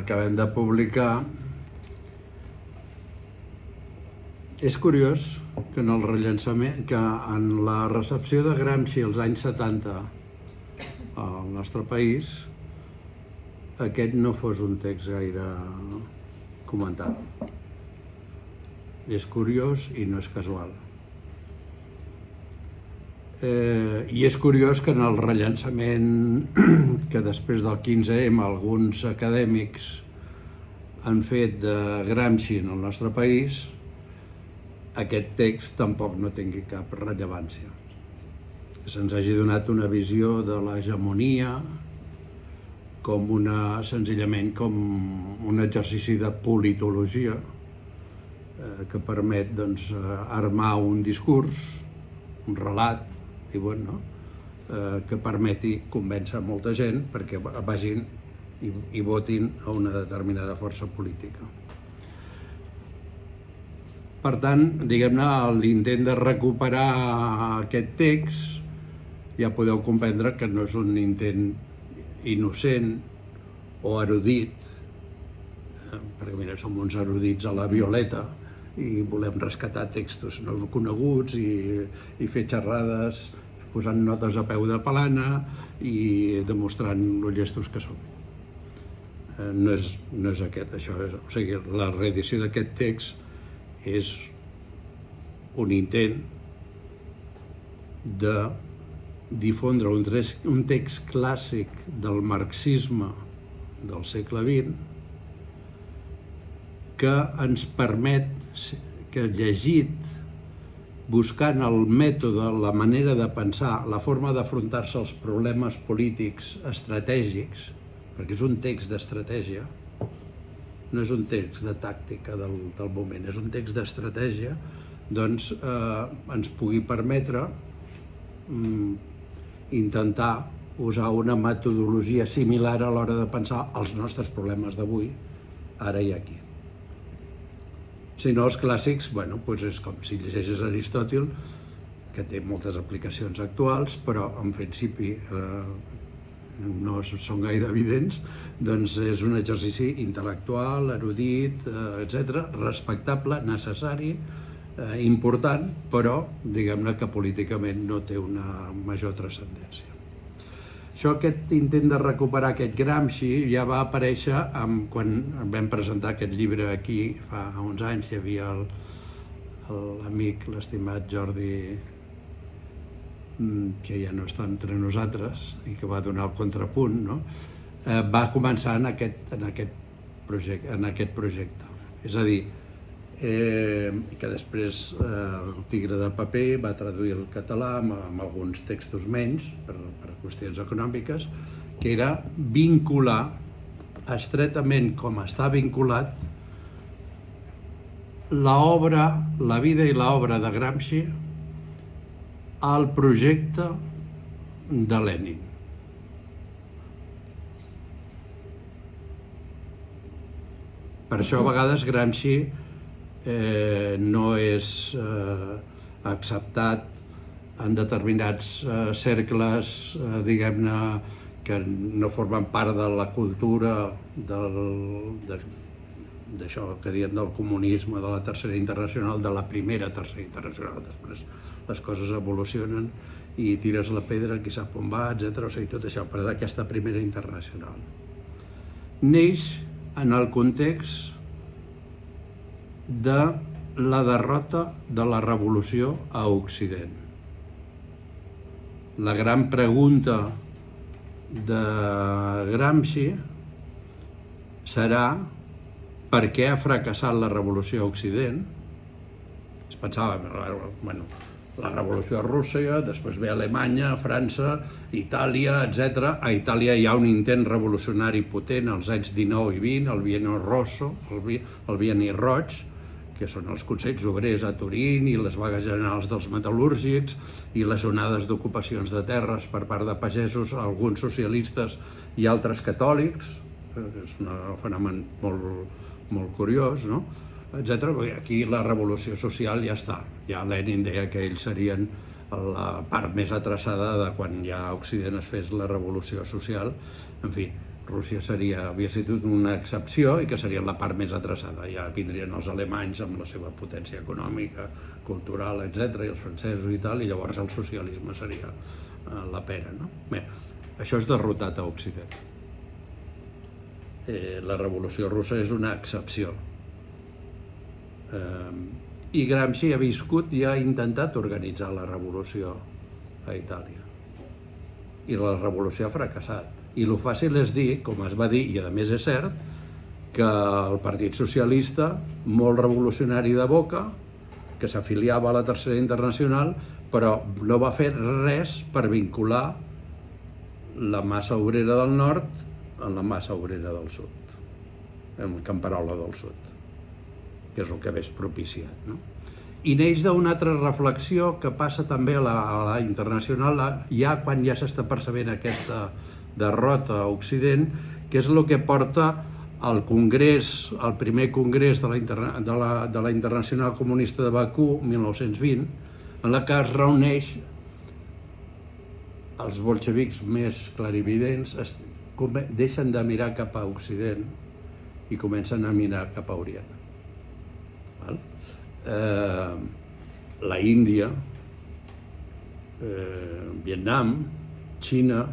acabem de publicar. És curiós que en el rellançament, que en la recepció de Gramsci als anys 70 al nostre país, aquest no fos un text gaire comentat. És curiós i no és casual. I és curiós que en el rellançament que després del 15M alguns acadèmics han fet de Gramsci en el nostre país, aquest text tampoc no tingui cap rellevància. Que se'ns hagi donat una visió de l'hegemonia senzillament com un exercici de politologia que permet armar un discurs, un relat, que permeti convèncer molta gent perquè vagin i votin a una determinada força política. Per tant, diguem-ne, l'intent de recuperar aquest text ja podeu comprendre que no és un intent innocent o erudit, perquè mira, som uns erudits a la Violeta i volem rescatar textos no coneguts i fer xerrades posant notes a peu de palana i demostrant lo llestos que som. No és aquest, això. O sigui, la reedició d'aquest text és un intent de difondre un text clàssic del marxisme del segle XX que ens permet que llegit, buscant el mètode, la manera de pensar, la forma d'afrontar-se als problemes polítics estratègics, perquè és un text d'estratègia, no és un text de tàctica del moment, és un text d'estratègia, doncs ens pugui permetre intentar usar una metodologia similar a l'hora de pensar els nostres problemes d'avui, ara i aquí. Si no, els clàssics, és com si llegeixes Aristòtil, que té moltes aplicacions actuals, però en principi no són gaire evidents, doncs és un exercici intel·lectual, erudit, etc., respectable, necessari, important, però diguem-ne que políticament no té una major transcendència. Aquest intent de recuperar aquest Gramsci ja va aparèixer quan vam presentar aquest llibre aquí fa uns anys. Hi havia l'amic, l'estimat Jordi, que ja no està entre nosaltres i que va donar el contrapunt, no? Va començar en aquest projecte. És a dir, que després el Tigre de Paper va traduir al català amb alguns textos menys per qüestions econòmiques, que era vincular estretament, com està vinculat, la vida i l'obra de Gramsci al projecte de Lenin. Per això a vegades Gramsci no és acceptat en determinats cercles, diguem-ne, que no formen part de la cultura d'això que diem del comunisme, de la Tercera Internacional, de la Primera Tercera Internacional. Després les coses evolucionen i tires la pedra, qui sap on va, etc. O sigui, tot això, però d'aquesta Primera Internacional. Neix en el context de la derrota de la revolució a Occident. La gran pregunta de Gramsci serà per què ha fracassat la revolució a Occident. Es pensava, la revolució a Rússia, després ve Alemanya, França, Itàlia, etc. A Itàlia hi ha un intent revolucionari potent als anys 19 i 20, el Bienio Rosso, el Bienni Roig, que són els consells obrers a Turín i les vagues generals dels metal·lúrgics i les onades d'ocupacions de terres per part de pagesos, alguns socialistes i altres catòlics. És un fenomen molt curiós, no? Etc. Aquí la revolució social ja està. Ja Lenin deia que ells serien la part més atreçada de quan ja a Occident es fes la revolució social. En fi, Rússia havia sigut una excepció i que serien la part més atrasada. Ja vindrien els alemanys amb la seva potència econòmica, cultural, etc., i els francesos i tal, i llavors el socialisme seria la pera, no? Bé, això és derrotat a Occident. La revolució russa és una excepció. I Gramsci ha viscut i ha intentat organitzar la revolució a Itàlia. I la revolució ha fracassat. I el fàcil és dir, com es va dir, i a més és cert, que el Partit Socialista, molt revolucionari de boca, que s'afiliava a la Tercera Internacional, però no va fer res per vincular la massa obrera del nord amb la massa obrera del sud, amb el camperola del sud, que és el que hagués propiciat, no? I neix d'una altra reflexió que passa també a la internacional, ja quan ja s'està percebent aquesta derrota a Occident, que és el que porta al congrés, al primer congrés de la Internacional Comunista de Bakú, 1920, en la que es reuneix els bolxevics més clarividents, deixen de mirar cap a Occident i comencen a mirar cap a Orient. La Índia, Vietnam, Xina,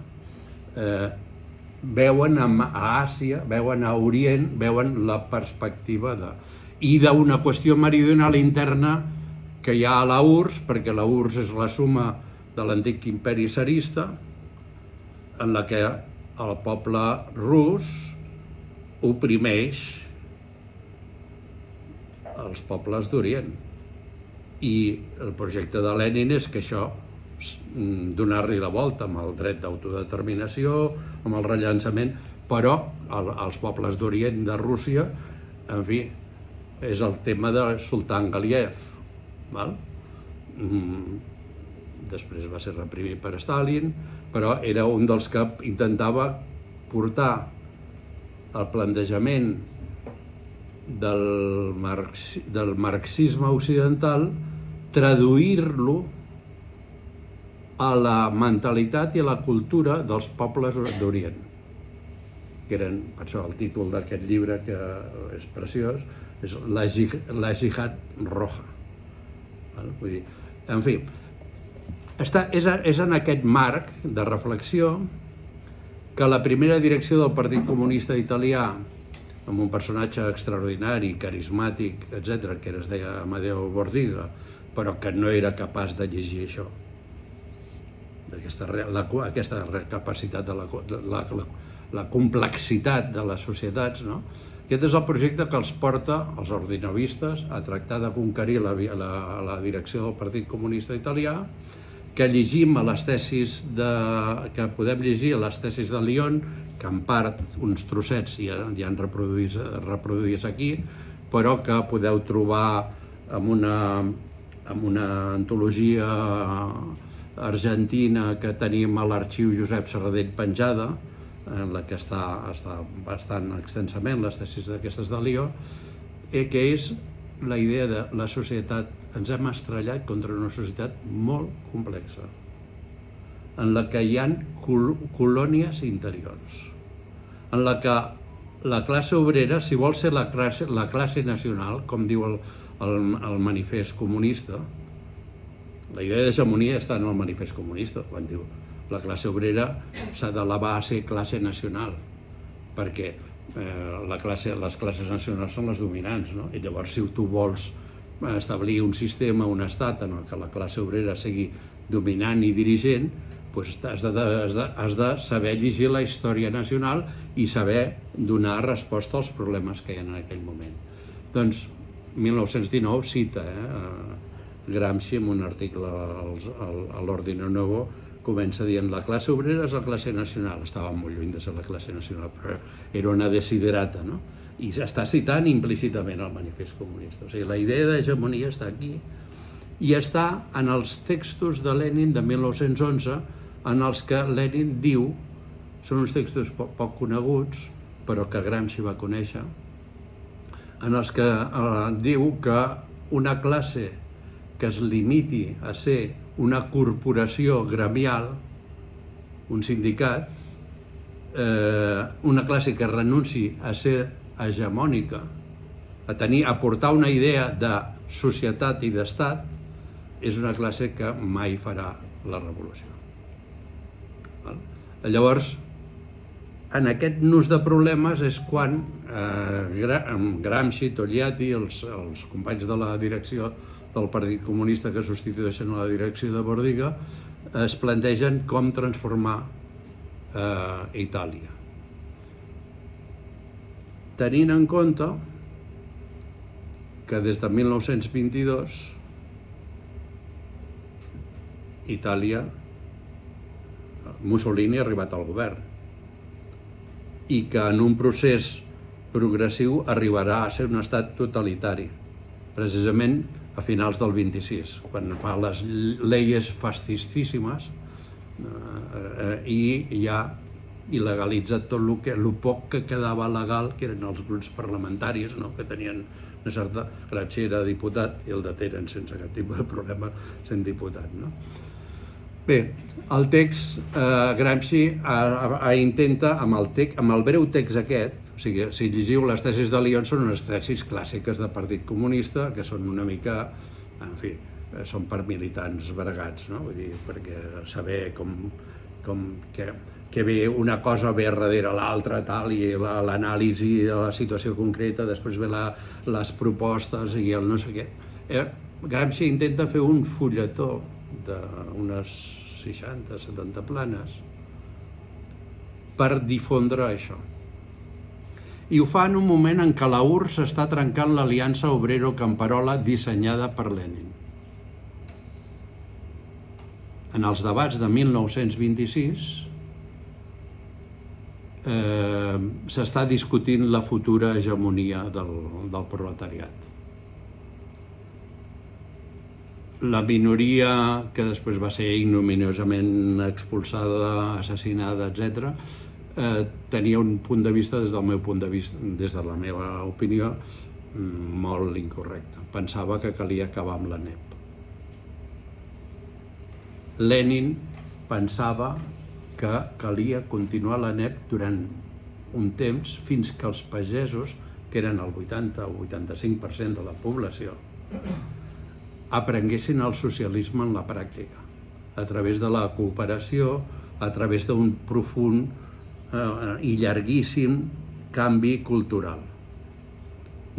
veuen a Àsia, veuen a Orient, veuen la perspectiva i d'una qüestió meridional interna que hi ha a la URSS, perquè la URSS és la suma de l'antic imperi tsarista, en la que el poble rus oprimeix els pobles d'Orient. I el projecte de Lenin és que això, donar-li la volta amb el dret d'autodeterminació, amb el rellançament, però els pobles d'Orient de Rússia, en fi, és el tema de Sultan Galiev. Després va ser reprimit per Stalin, però era un dels que intentava portar el plantejament del marxisme occidental, traduir-lo a la mentalitat i a la cultura dels pobles d'Orient, que eren, per això el títol d'aquest llibre, que és preciós, és La Jihad Roja. Vull dir, en fi, és en aquest marc de reflexió que la primera direcció del Partit Comunista Italià, amb un personatge extraordinari, carismàtic, etc., que es deia Amadeo Bordiga, però que no era capaç de llegir això, aquesta capacitat de la complexitat de les societats, no? Aquest és el projecte que els porta els ordinovistes a tractar de conquerir la direcció del Partit Comunista Italià, que llegim a les tesis que podem llegir a les tesis de Lyon, que en part uns trossets ja han reproduïts aquí, però que podeu trobar en una antologia argentina que tenim a l'arxiu Josep Serradell penjada, en la que està bastant extensament les tesis d'aquestes de Lió, que és la idea de la societat. Ens hem estrellat contra una societat molt complexa, en la que hi ha colònies interiors, en la que la classe obrera, si vol ser la classe nacional, com diu el manifest comunista, la idea d'hegemonia està en el manifest comunista, quan diu la classe obrera s'ha d'elevar a ser classe nacional, perquè les classes nacionals són les dominants, no? I llavors, si tu vols establir un sistema, un estat en el que la classe obrera sigui dominant i dirigent, doncs has de saber llegir la història nacional i saber donar resposta als problemes que hi ha en aquell moment. Doncs 1919 cita Gramsci en un article a l'Ordine Nuevo, comença dient la classe obrera és la classe nacional. Estava molt lluny de ser la classe nacional, però era una desiderata, no? I s'està citant implícitament el manifest comunista. O sigui, la idea d'hegemonia està aquí i està en els textos de Lenin de 1911, en els que Lenin diu, són uns textos poc coneguts, però que Gramsci va conèixer, en els que diu que una classe que es limiti a ser una corporació gremial, un sindicat, una classe que renunci a ser hegemònica, a portar una idea de societat i d'estat, és una classe que mai farà la revolució. Llavors, en aquest nus de problemes és quan Gramsci, Togliatti, els companys de la direcció del Partit Comunista que substitueixen la direcció de Bordiga, es plantegen com transformar Itàlia. Tenint en compte que des de 1922 Itàlia, Mussolini ha arribat al govern i que en un procés progressiu arribarà a ser un estat totalitari, precisament a finals del 26, quan fa les lleis fascistíssimes i ja il·legalitza tot el poc que quedava legal, que eren els grups parlamentaris, que tenien una certa... Gramsci era diputat i el detenen sense cap tipus de problema sent diputat. Bé, el text, Gramsci intenta, amb el breu text aquest, o sigui, si llegiu les tesis de Lyon, són unes tesis clàssiques de Partit Comunista, que són una mica, en fi, són per militants bregats, vull dir, perquè saber que ve una cosa ve darrere l'altra, tal, i l'anàlisi de la situació concreta, després ve les propostes i el no sé què. Gramsci intenta fer un fulletó d'unes 60-70 planes per difondre això. I ho fa en un moment en què la URSS està trencant l'aliança obrero-camperola dissenyada per Lenin. En els debats de 1926 s'està discutint la futura hegemonia del proletariat. La minoria, que després va ser ignominiosament expulsada, assassinada, etc., tenia un punt de vista, des del meu punt de vista, des de la meva opinió, molt incorrecte. Pensava que calia acabar amb la NEP. Lenin pensava que calia continuar la NEP durant un temps fins que els pagesos, que eren el 80 o 85% de la població, aprenguessin el socialisme en la pràctica, a través de la cooperació, a través d'un profund i llarguíssim canvi cultural.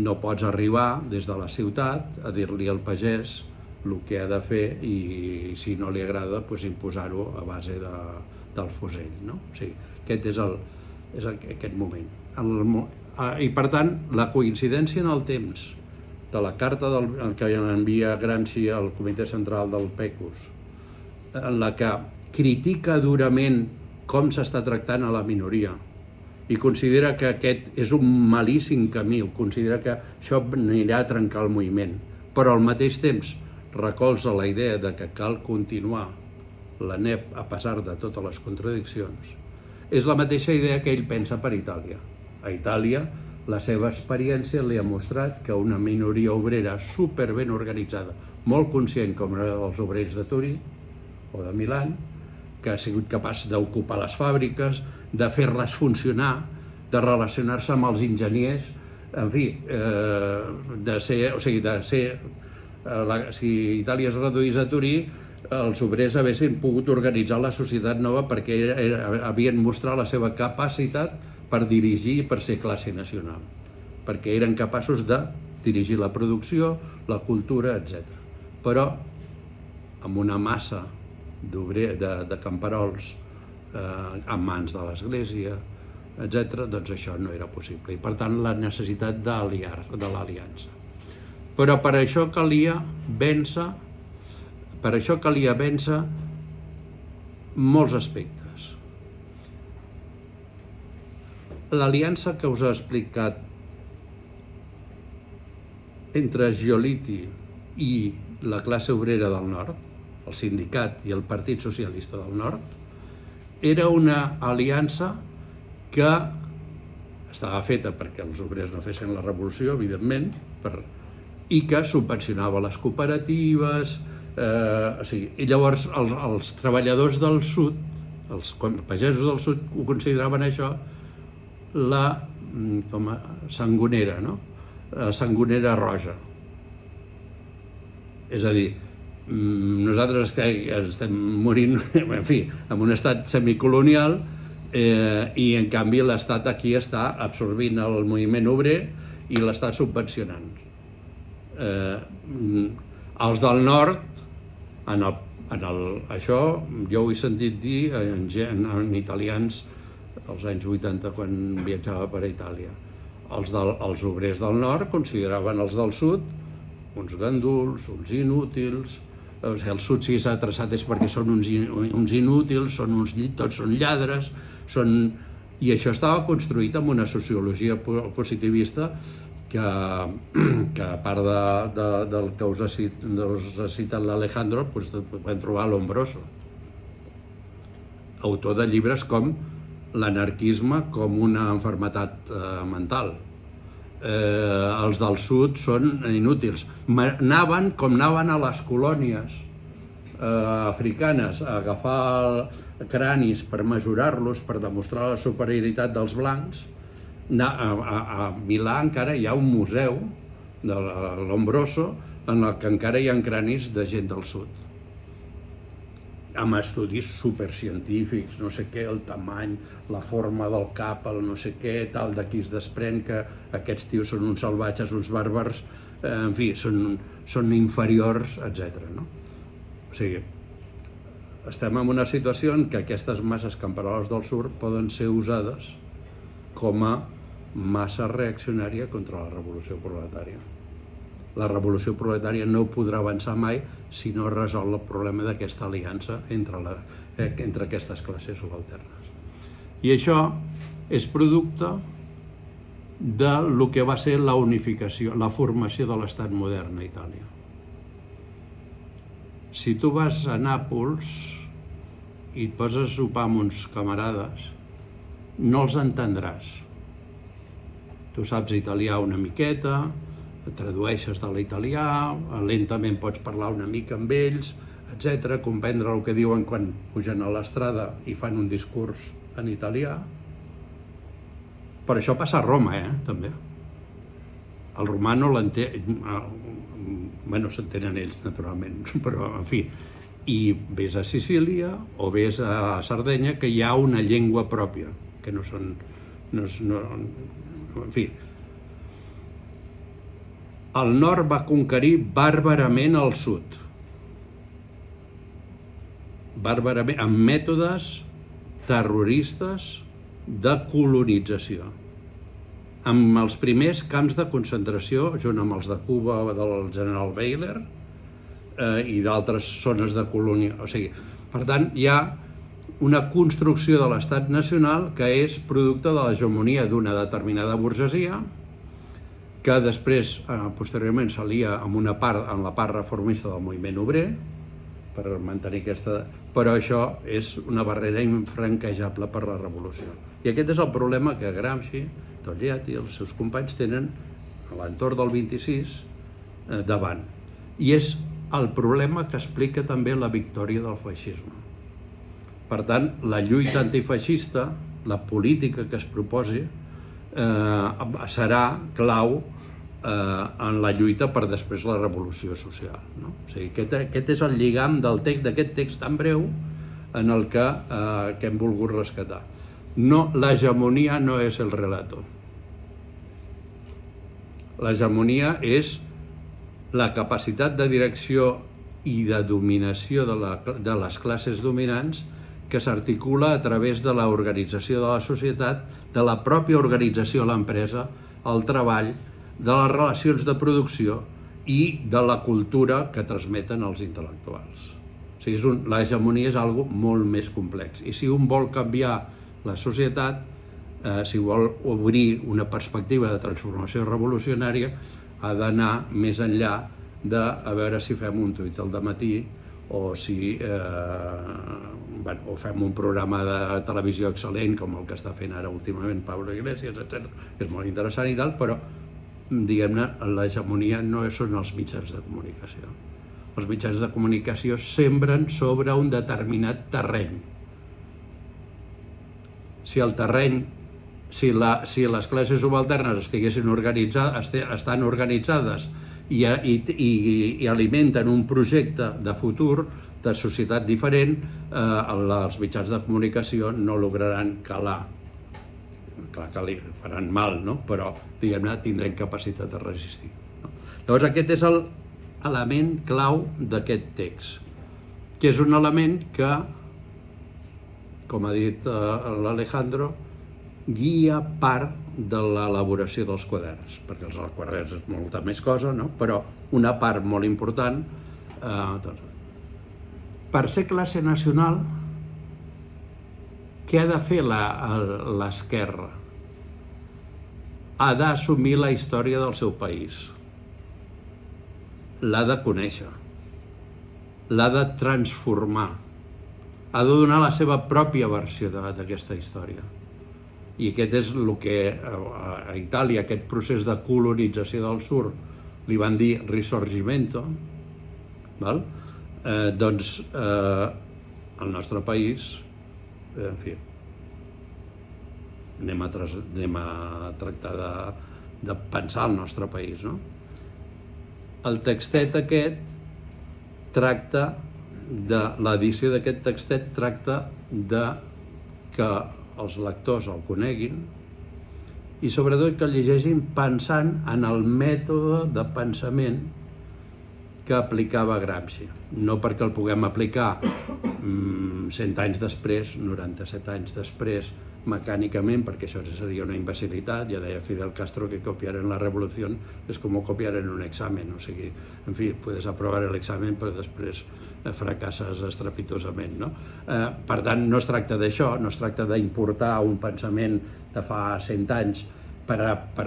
No pots arribar des de la ciutat a dir-li al pagès el que ha de fer i si no li agrada imposar-ho a base del fusell. O sigui, aquest és aquest moment. I per tant, la coincidència en el temps de la carta que envia Gramsci al Comitè Central del PECUS, en la que critica durament com s'està tractant a la minoria i considera que aquest és un malíssim camí, considera que això anirà a trencar el moviment, però al mateix temps recolza la idea de que cal continuar la NEP a pesar de totes les contradiccions, és la mateixa idea que ell pensa per Itàlia. A Itàlia, la seva experiència li ha mostrat que una minoria obrera superben organitzada, molt conscient com era dels obrers de Turí o de Milà, que ha sigut capaç d'ocupar les fàbriques, de fer-les funcionar, de relacionar-se amb els enginyers, en fi, si Itàlia es reduís a Turí, els obrers haguessin pogut organitzar la societat nova perquè havien mostrat la seva capacitat per dirigir i per ser classe nacional, perquè eren capaços de dirigir la producció, la cultura, etc. Però amb una massa de camperols en mans de l'Església, etc., doncs això no era possible. I per tant la necessitat de l'aliança. Però per això calia vèncer molts aspectes. L'aliança que us he explicat entre Giolitti i la classe obrera del nord, el sindicat i el Partit Socialista del Nord, era una aliança que estava feta perquè els obrers no fessin la revolució, evidentment, i que subvencionava les cooperatives, i llavors els treballadors del sud, Els pagesos del sud ho consideraven això com a sangonera, no? La sangonera roja. És a dir, nosaltres estem morint, en fi, en un estat semicolonial, i en canvi l'estat aquí està absorbint el moviment obrer i l'està subvencionant. Els del nord, això jo ho he sentit dir en italians als anys 80 quan viatjava per Itàlia. Els obrers del nord consideraven els del sud uns ganduls, uns inútils. O sigui, el sud si s'ha traçat és perquè són uns inútils, tots són lladres, i això estava construït amb una sociologia positivista que a part del que us ha citat l'Alejandro, vam trobar l'Ombroso, autor de llibres com L'anarquisme com una malaltia mental. Els del sud són inútils. Anaven com anaven a les colònies africanes a agafar cranis per mesurar-los, per demostrar la superioritat dels blancs. A Milà encara hi ha un museu de l'Ombroso en el que encara hi ha cranis de gent del sud, amb estudis supercientífics, no sé què, el tamany, la forma del cap, el no sé què, tal, d'aquí es desprèn que aquests tios són uns salvatges, uns bàrbars, en fi, són inferiors, etc. O sigui, estem en una situació en què aquestes masses camperoles del sud poden ser usades com a massa reaccionària contra la revolució proletària. La revolució proletària no podrà avançar mai si no resol el problema d'aquesta aliança entre aquestes classes subalternes. I això és producte del que va ser la unificació, la formació de l'estat modern a Itàlia. Si tu vas a Nàpols i et poses a sopar amb uns camarades, no els entendràs. Tu saps italià una miqueta, tradueixes de l'italià, lentament pots parlar una mica amb ells, etc., comprendre el que diuen quan pugen a l'estrada i fan un discurs en italià. Però això passa a Roma, també. El romà no l'entén... Bueno, s'entenen ells, naturalment, però, en fi, i ves a Sicília o ves a Sardenya, que hi ha una llengua pròpia, que no són... En fi, el nord va conquerir bàrbarament el sud, bàrbarament, amb mètodes terroristes de colonització, amb els primers camps de concentració, junt amb els de Cuba del general Weyler i d'altres zones de colònia. O sigui, per tant, hi ha una construcció de l'estat nacional que és producte de l'hegemonia d'una determinada burgesia, que després, posteriorment, s'alia amb la part reformista del moviment obrer, per mantenir aquesta... Però això és una barrera infranquejable per la revolució. I aquest és el problema que Gramsci, Togliatti i els seus companys tenen a l'entorn del 26 davant. I és el problema que explica també la victòria del feixisme. Per tant, la lluita antifeixista, la política que es proposi, serà clau en la lluita per després la revolució social. O sigui, aquest és el lligam d'aquest text tan breu en el que hem volgut rescatar. L'hegemonia no és el relato. L'hegemonia és la capacitat de direcció i de dominació de les classes dominants que s'articula a través de l'organització de la societat, de la pròpia organització de l'empresa, el treball, de les relacions de producció i de la cultura que transmeten els intel·lectuals. O sigui, l'hegemonia és algo molt més complex. I si un vol canviar la societat, si vol obrir una perspectiva de transformació revolucionària, ha d'anar més enllà de a veure si fem un tuit al dematí o si o fem un programa de televisió excel·lent com el que està fent ara últimament Pablo Iglesias, etc. És molt interessant i tal, però diguem-ne, l'hegemonia no són els mitjans de comunicació. Els mitjans de comunicació sembren sobre un determinat terreny si el terreny, si les classes subalternes estan organitzades i alimenten un projecte de futur, de societat diferent, els mitjans de comunicació no lograran calar. Clar que li faran mal, no? Però, diguem-ne, tindrem capacitat de resistir. Llavors, aquest és l'element clau d'aquest text, que és un element que, com ha dit l'Alejandro, guia part de l'elaboració dels quaderns, perquè els quaderns és molta més cosa, no? Però una part molt important. Per ser classe nacional, què ha de fer l'esquerra? Ha d'assumir la història del seu país. L'ha de conèixer. L'ha de transformar. Ha de donar la seva pròpia versió d'aquesta història. I aquest és el que a Itàlia, aquest procés de colonització del sud, li van dir Risorgimento, val? Doncs el nostre país, en fi, anem a tractar de pensar el nostre país, no? El textet aquest tracta l'edició d'aquest textet tracta de que els lectors el coneguin i sobretot que el llegeixin pensant en el mètode de pensament que aplicava Gramsci. No perquè el puguem aplicar 100 anys després, 97 anys després, mecànicament, perquè això seria una imbecilitat. Ja deia Fidel Castro que copiar en la revolución es como copiar en un examen. O sigui, en fi, puedes aprovar el examen però després fracasses estrepitosament, no? Per tant, no es tracta d'això, no es tracta d'importar un pensament de fa 100 anys per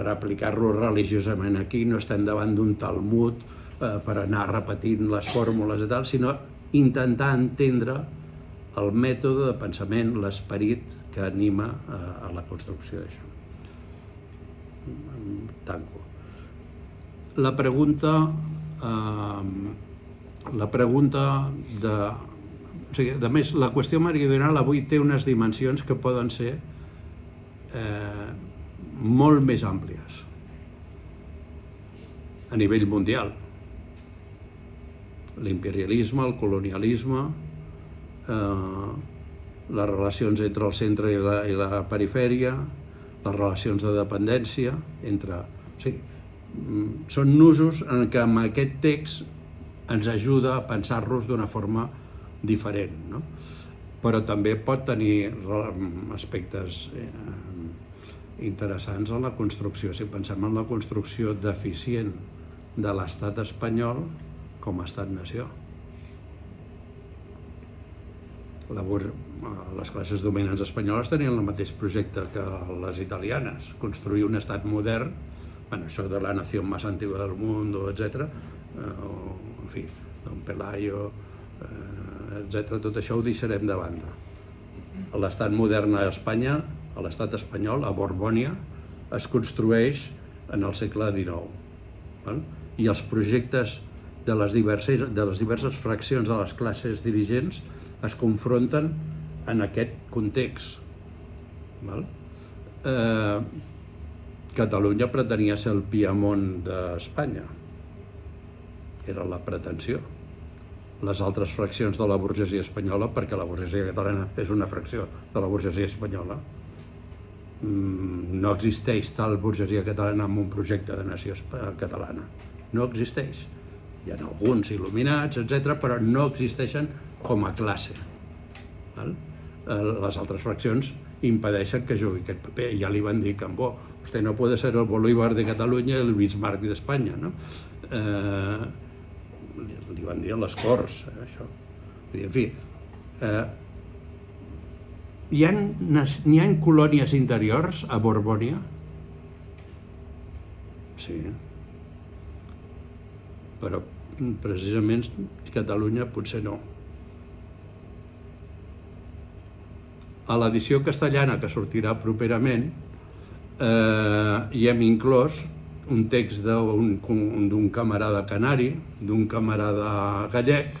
aplicar-lo religiosament aquí. No estem davant d'un Talmud per anar repetint les fórmules i tal, sinó intentar entendre el mètode de pensament, l'esperit que anima a la construcció d'això. Tanco. La pregunta de... O sigui, a més, la qüestió meridional avui té unes dimensions que poden ser molt més àmplies a nivell mundial. L'imperialisme, el colonialisme, les relacions entre el centre i la perifèria, les relacions de dependència entre... O sigui, són nusos en què amb aquest text ens ajuda a pensar-los d'una forma diferent, no? Però també pot tenir aspectes interessants en la construcció. Si pensem en la construcció deficient de l'estat espanyol com a estat-nació. Les classes dominants espanyoles tenien el mateix projecte que les italianes, construir un estat modern, això de la nació més antiga del món, etc., en fi, Don Pelayo, etc., tot això ho deixarem de banda. L'estat modern a Espanya, a l'estat espanyol, a Borbònia, es construeix en el segle XIX. I els projectes de les diverses fraccions de les classes dirigents es confronten en aquest context. Catalunya pretenia ser el Piemont d'Espanya. Era la pretensió. Les altres fraccions de la burgesia espanyola, perquè la burgesia catalana és una fracció de la burgesia espanyola, no existeix tal burgesia catalana amb un projecte de nació catalana. No existeix. Hi ha alguns il·luminats, etc., però no existeixen com a classe. Les altres fraccions impedeixen que jugui aquest paper. Ja li van dir a Cambó, usted no puede ser el Bolívar de Catalunya i el Bismarck d'Espanya, no? Li van dir a les Corts, això. En fi, n'hi ha colònies interiors a Borbònia? Sí. Però precisament Catalunya potser no. A l'edició castellana que sortirà properament hi hem inclòs un text d'un camarada canari, d'un camarada gallec,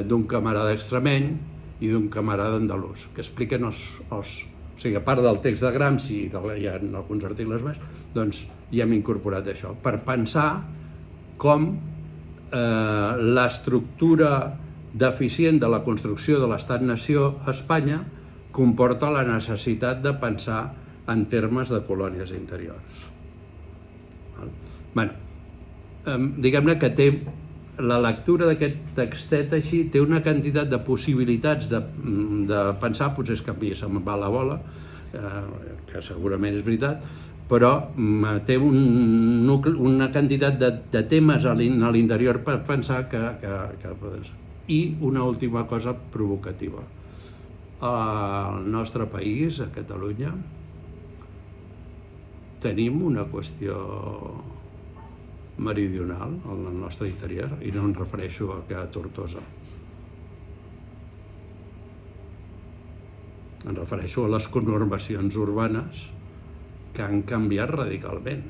d'un camarada extremeny i d'un camarada andalús, que expliquen O sigui, a part del text de Gramsci i hi ha alguns articles més, doncs hi hem incorporat això, per pensar com l'estructura deficient de la construcció de l'Estat-nació a Espanya comporta la necessitat de pensar en termes de colònies interiors. Bé, diguem-ne que té la lectura d'aquest textet així té una quantitat de possibilitats de pensar, potser és que a mi se'm va la bola, que segurament és veritat, però té una quantitat de temes a l'interior per pensar que i una última cosa provocativa. Al nostre país, a Catalunya, tenim una qüestió meridional al nostre interior, i no em refereixo a Tortosa. Em refereixo a les conurbacions urbanes que han canviat radicalment.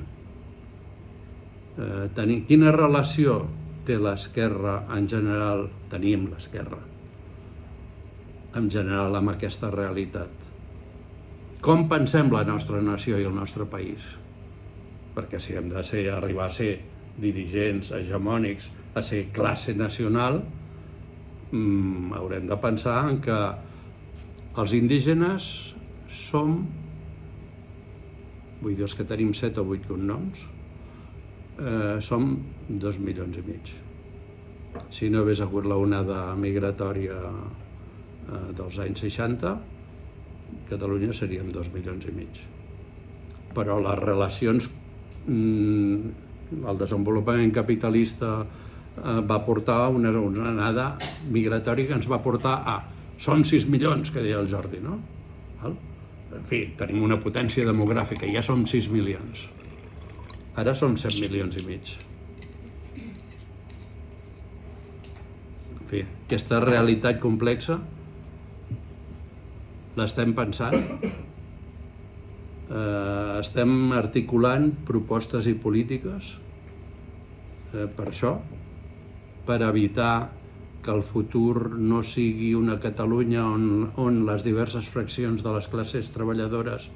Quina relació té l'esquerra en general, tenim l'esquerra, en general amb aquesta realitat? Com pensem la nostra nació i el nostre país? Perquè si hem de arribar a ser dirigents hegemònics, a ser classe nacional, haurem de pensar en que els indígenes som, vull dir, els que tenim 7 o 8 cognoms, som 2,5 milions. Si no hagués hagut l'onada migratòria dels anys 60, Catalunya seríem 2,5 milions. Però les relacions, el desenvolupament capitalista va portar una onada migratòria que ens va portar a són 6 milions, que deia el Jordi, no? En fi, tenim una potència demogràfica, ja som 6 milions. Ara som 7,5 milions. En fi, aquesta realitat complexa l'estem pensant, estem articulant propostes i polítiques per això, per evitar que el futur no sigui una Catalunya on les diverses fraccions de les classes treballadores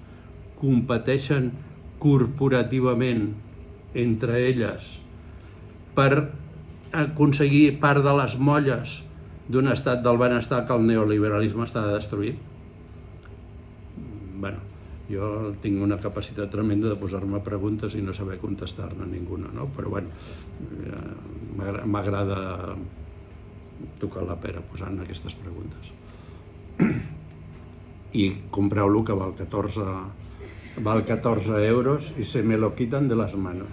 competeixen corporativament entre elles per aconseguir part de les molles d'un estat del benestar que el neoliberalisme està destruint. Bueno, jo tinc una capacitat tremenda de posar-me preguntes i no saber contestar-ne ninguna, no? Però bueno, m'agrada tocar la pera posant aquestes preguntes. I compreu-lo, que val 14 euros i se me lo quitan de las manos.